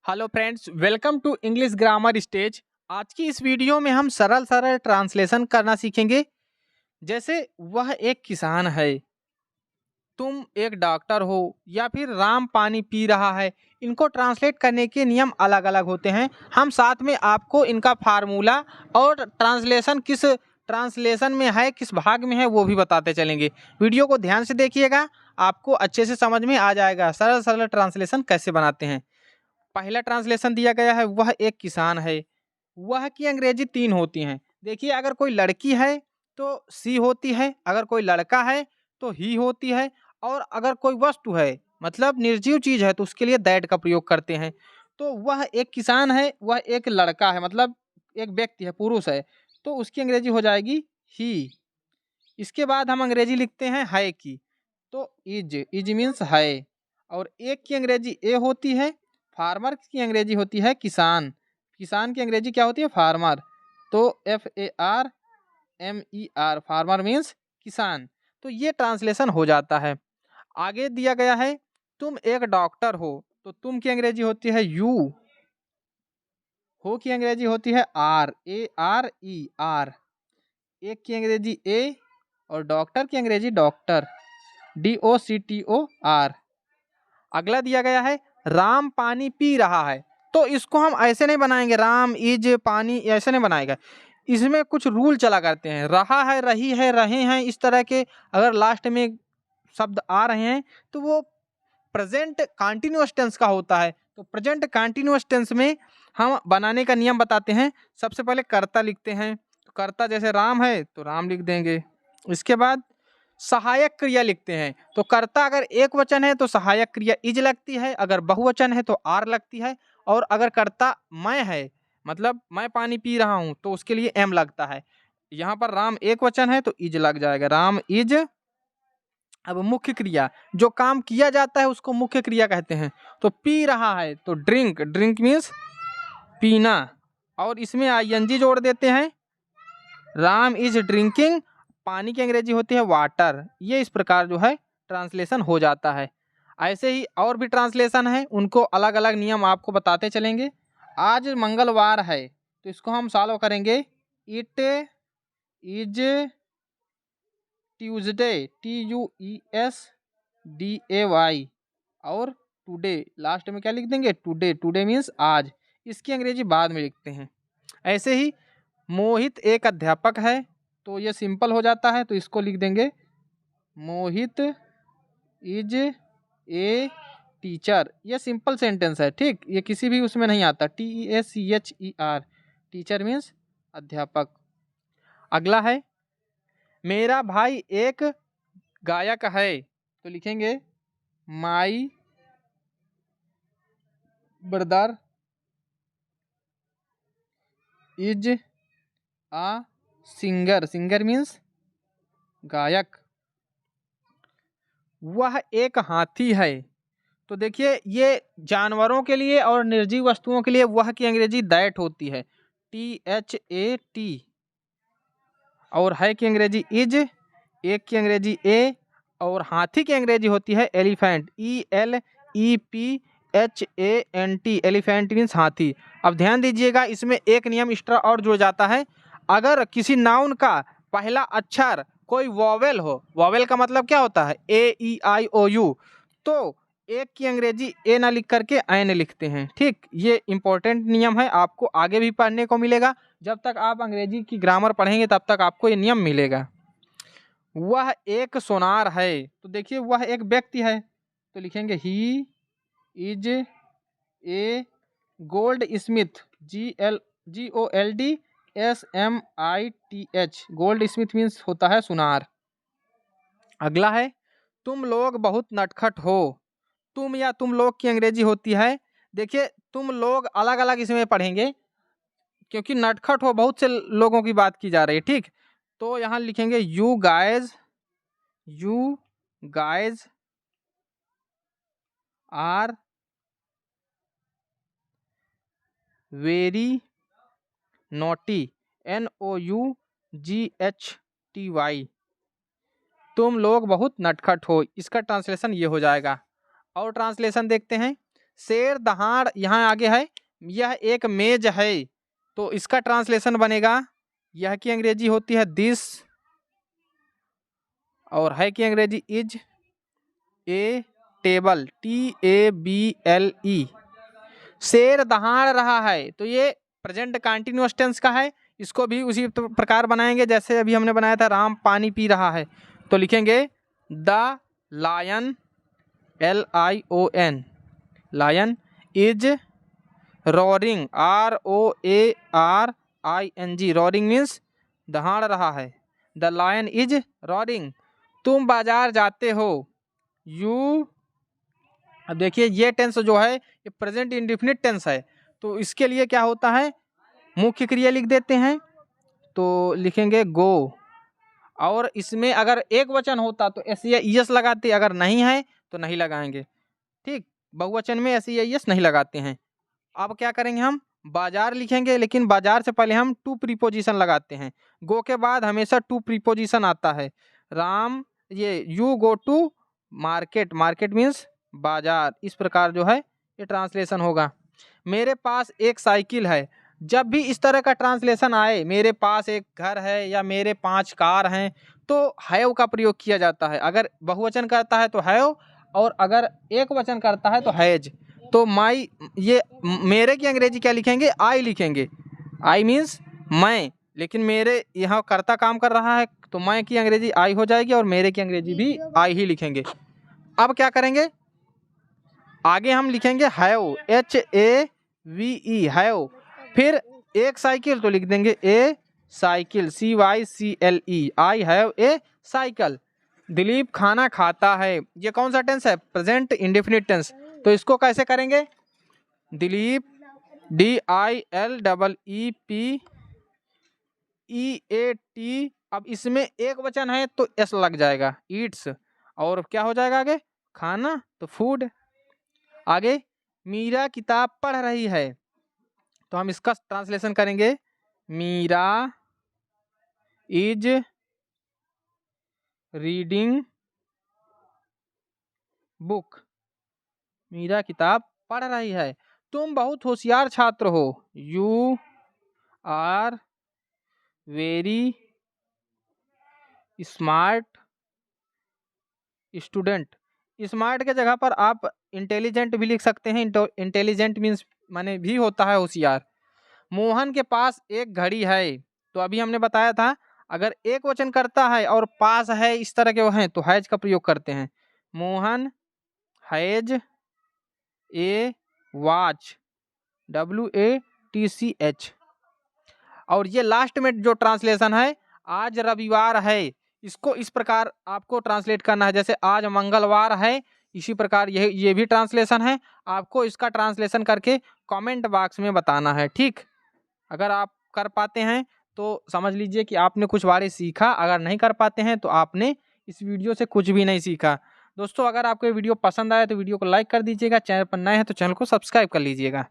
Hello friends, welcome to English grammar stage. आज की इस वीडियो में हम सरल सरल ट्रांसलेशन करना सीखेंगे। जैसे वह एक किसान है, तुम एक डॉक्टर हो, या फिर राम पानी पी रहा है। इनको ट्रांसलेट करने के नियम अलग अलग होते हैं। हम साथ में आपको इनका फार्मूला और ट्रांसलेशन किस ट्रांसलेशन में है, किस भाग में है, वो भी बताते चलेंगे। वीडियो को ध्यान से देखिएगा, आपको अच्छे से समझ में आ जाएगा सरल सरल ट्रांसलेशन कैसे बनाते हैं। पहला ट्रांसलेशन दिया गया है, वह एक किसान है। वह की अंग्रेजी 3 होती हैं। देखिए, अगर कोई लड़की है तो सी होती है, अगर कोई लड़का है तो ही होती है, और अगर कोई वस्तु है मतलब निर्जीव चीज है तो उसके लिए दैट का प्रयोग करते हैं। तो वह एक किसान है, वह एक लड़का है मतलब एक व्यक्ति है, पुरुष है, तो उसकी अंग्रेजी हो जाएगी ही। इसके बाद हम अंग्रेजी लिखते हैं है की, तो इज मीन्स है। और एक की अंग्रेजी ए होती है, फार्मर की अंग्रेजी होती है किसान। किसान की अंग्रेजी क्या होती है? फार्मर। तो FARMER, फार्मर मीन्स किसान। तो ये ट्रांसलेशन हो जाता है। आगे दिया गया है, तुम एक डॉक्टर हो, तो तुम की अंग्रेजी होती है यू। हो की अंग्रेजी होती है RARER। एक की अंग्रेजी ए, और डॉक्टर की अंग्रेजी डॉक्टर, DOCTOR। अगला दिया गया है, राम पानी पी रहा है। तो इसको हम ऐसे नहीं बनाएंगे, राम इज पानी, ऐसे नहीं बनाएगा। इसमें कुछ रूल चला करते हैं, रहा है, रही है, रहे हैं, इस तरह के अगर लास्ट में शब्द आ रहे हैं तो वो प्रेजेंट कंटिन्यूअस टेंस का होता है। तो प्रेजेंट कंटिन्यूअस टेंस में हम बनाने का नियम बताते हैं। सबसे पहले कर्ता लिखते हैं, तो कर्ता जैसे राम है तो राम लिख देंगे। इसके बाद सहायक क्रिया लिखते हैं, तो कर्ता अगर एक वचन है तो सहायक क्रिया इज लगती है, अगर बहुवचन है तो आर लगती है, और अगर कर्ता मैं है मतलब मैं पानी पी रहा हूं तो उसके लिए एम लगता है। यहाँ पर राम एक वचन है तो इज लग जाएगा, राम इज। अब मुख्य क्रिया, जो काम किया जाता है उसको मुख्य क्रिया कहते हैं। तो पी रहा है तो ड्रिंक, ड्रिंक मीन्स पीना, और इसमें ING जोड़ देते हैं, राम इज ड्रिंकिंग। पानी की अंग्रेजी होती है वाटर। ये इस प्रकार जो है ट्रांसलेशन हो जाता है। ऐसे ही और भी ट्रांसलेशन है, उनको अलग अलग नियम आपको बताते चलेंगे। आज मंगलवार है तो इसको हम सॉल्व करेंगे, इट इज ट्यूजडे, TUESDAY। और टुडे लास्ट में क्या लिख देंगे? टुडे, टुडे मीन्स आज। इसकी अंग्रेजी बाद में लिखते हैं। ऐसे ही मोहित एक अध्यापक है, तो ये सिंपल हो जाता है, तो इसको लिख देंगे, मोहित इज ए टीचर। ये सिंपल सेंटेंस है, ठीक, ये किसी भी उसमें नहीं आता, TEACHER, टीचर मीन्स अध्यापक। अगला है, मेरा भाई एक गायक है, तो लिखेंगे my brother is a singer, singer means गायक। वह एक हाथी है, तो देखिए ये जानवरों के लिए और निर्जीव वस्तुओं के लिए वह की अंग्रेजी दैट होती है, THAT। और है की अंग्रेजी इज, एक की अंग्रेजी ए, और हाथी की अंग्रेजी होती है एलिफेंट, ELEPHANT, एलिफेंट मीन्स हाथी। अब ध्यान दीजिएगा, इसमें एक नियम एक्स्ट्रा और जुड़ जाता है। अगर किसी नाउन का पहला अक्षर कोई वॉवेल हो, वॉवेल का मतलब क्या होता है? AEIOU, तो एक की अंग्रेजी ए ना लिख करके एन लिखते हैं, ठीक। ये इंपॉर्टेंट नियम है, आपको आगे भी पढ़ने को मिलेगा। जब तक आप अंग्रेजी की ग्रामर पढ़ेंगे तब तक आपको ये नियम मिलेगा। वह एक सोनार है, तो देखिए वह एक व्यक्ति है, तो लिखेंगे he is a gold Smith, GOLDSMITH, gold Smith means होता है सुनार। अगला है, तुम लोग बहुत नटखट हो। तुम या तुम लोग की अंग्रेजी होती है, देखिए तुम लोग अलग अलग इसमें पढ़ेंगे, क्योंकि नटखट हो बहुत से लोगों की बात की जा रही है, ठीक। तो यहाँ लिखेंगे you guys are very naughty, NOUGHTY। तुम लोग बहुत नटखट हो, इसका ट्रांसलेशन ये हो जाएगा। और ट्रांसलेशन देखते हैं, शेर दहाड़ यहाँ आगे है, यह एक मेज है, तो इसका ट्रांसलेशन बनेगा, यह की अंग्रेजी होती है दिस, और है की अंग्रेजी इज ए टेबल, TABLE। शेर दहाड़ रहा है, तो ये प्रेजेंट कंटिन्यूअस टेंस का है, इसको भी उसी प्रकार बनाएंगे जैसे अभी हमने बनाया था राम पानी पी रहा है, तो लिखेंगे the lion, LION, lion is roaring, ROARING, roaring means दहाड़ रहा है, द लायन इज रोरिंग। तुम बाजार जाते हो, यू, अब देखिए ये टेंस जो है ये प्रेजेंट इंडेफिनिट टेंस है, तो इसके लिए क्या होता है, मुख्य क्रिया लिख देते हैं, तो लिखेंगे गो, और इसमें अगर एक वचन होता तो SES लगाते, अगर नहीं है तो नहीं लगाएंगे, ठीक। बहुवचन में SES नहीं लगाते हैं। अब क्या करेंगे, हम बाजार लिखेंगे, लेकिन बाजार से पहले हम टू प्रीपोजिशन लगाते हैं। गो के बाद हमेशा टू प्रीपोजिशन आता है। राम, ये you go to market, market means बाजार, इस प्रकार जो है ये ट्रांसलेशन होगा। मेरे पास एक साइकिल है, जब भी इस तरह का ट्रांसलेशन आए, मेरे पास एक घर है या मेरे 5 कार हैं, तो हैव का प्रयोग किया जाता है। अगर बहुवचन करता है तो हैव, और अगर एक वचन करता है तो हैज। तो माई, ये मेरे की अंग्रेजी क्या लिखेंगे, आई लिखेंगे, आई मीन्स मैं, लेकिन मेरे यहाँ कर्ता काम कर रहा है, तो मैं की अंग्रेजी आई हो जाएगी, और मेरे की अंग्रेजी भी आई ही लिखेंगे। अब क्या करेंगे, आगे हम लिखेंगे हैव, HAVE, हैव, फिर एक साइकिल तो लिख देंगे a cycle, CYCLE, I have a cycle. Dilip खाना खाता है, ये कौन सा टेंस है, प्रेजेंट इंडेफिनिट टेंस, तो इसको कैसे करेंगे, दिलीप, DILEEPEAT, अब इसमें एक वचन है तो S लग जाएगा, ईट्स, और क्या हो जाएगा आगे, खाना, तो फूड। आगे मीरा किताब पढ़ रही है, तो हम इसका ट्रांसलेशन करेंगे, Meera is reading book, Meera किताब पढ़ रही है। तुम बहुत होशियार छात्र हो, you are very smart student. Smart के जगह पर आप इंटेलिजेंट भी लिख सकते हैं, इंटेलिजेंट मीन्स माने भी होता है होशियार। मोहन के पास एक घड़ी है, तो अभी हमने बताया था अगर एक वचन करता है और पास है इस तरह के वो हैं तो हैज का प्रयोग करते हैं। Mohan has a watch, WATCH। और ये लास्ट में जो ट्रांसलेशन है, आज रविवार है, इसको इस प्रकार आपको ट्रांसलेट करना है, जैसे आज मंगलवार है, इसी प्रकार ये भी ट्रांसलेशन है। आपको इसका ट्रांसलेशन करके कमेंट बॉक्स में बताना है, ठीक। अगर आप कर पाते हैं तो समझ लीजिए कि आपने कुछ बारे सीखा, अगर नहीं कर पाते हैं तो आपने इस वीडियो से कुछ भी नहीं सीखा। दोस्तों, अगर आपको ये वीडियो पसंद आया तो वीडियो को लाइक कर दीजिएगा, चैनल पर नए हैं तो चैनल को सब्सक्राइब कर लीजिएगा।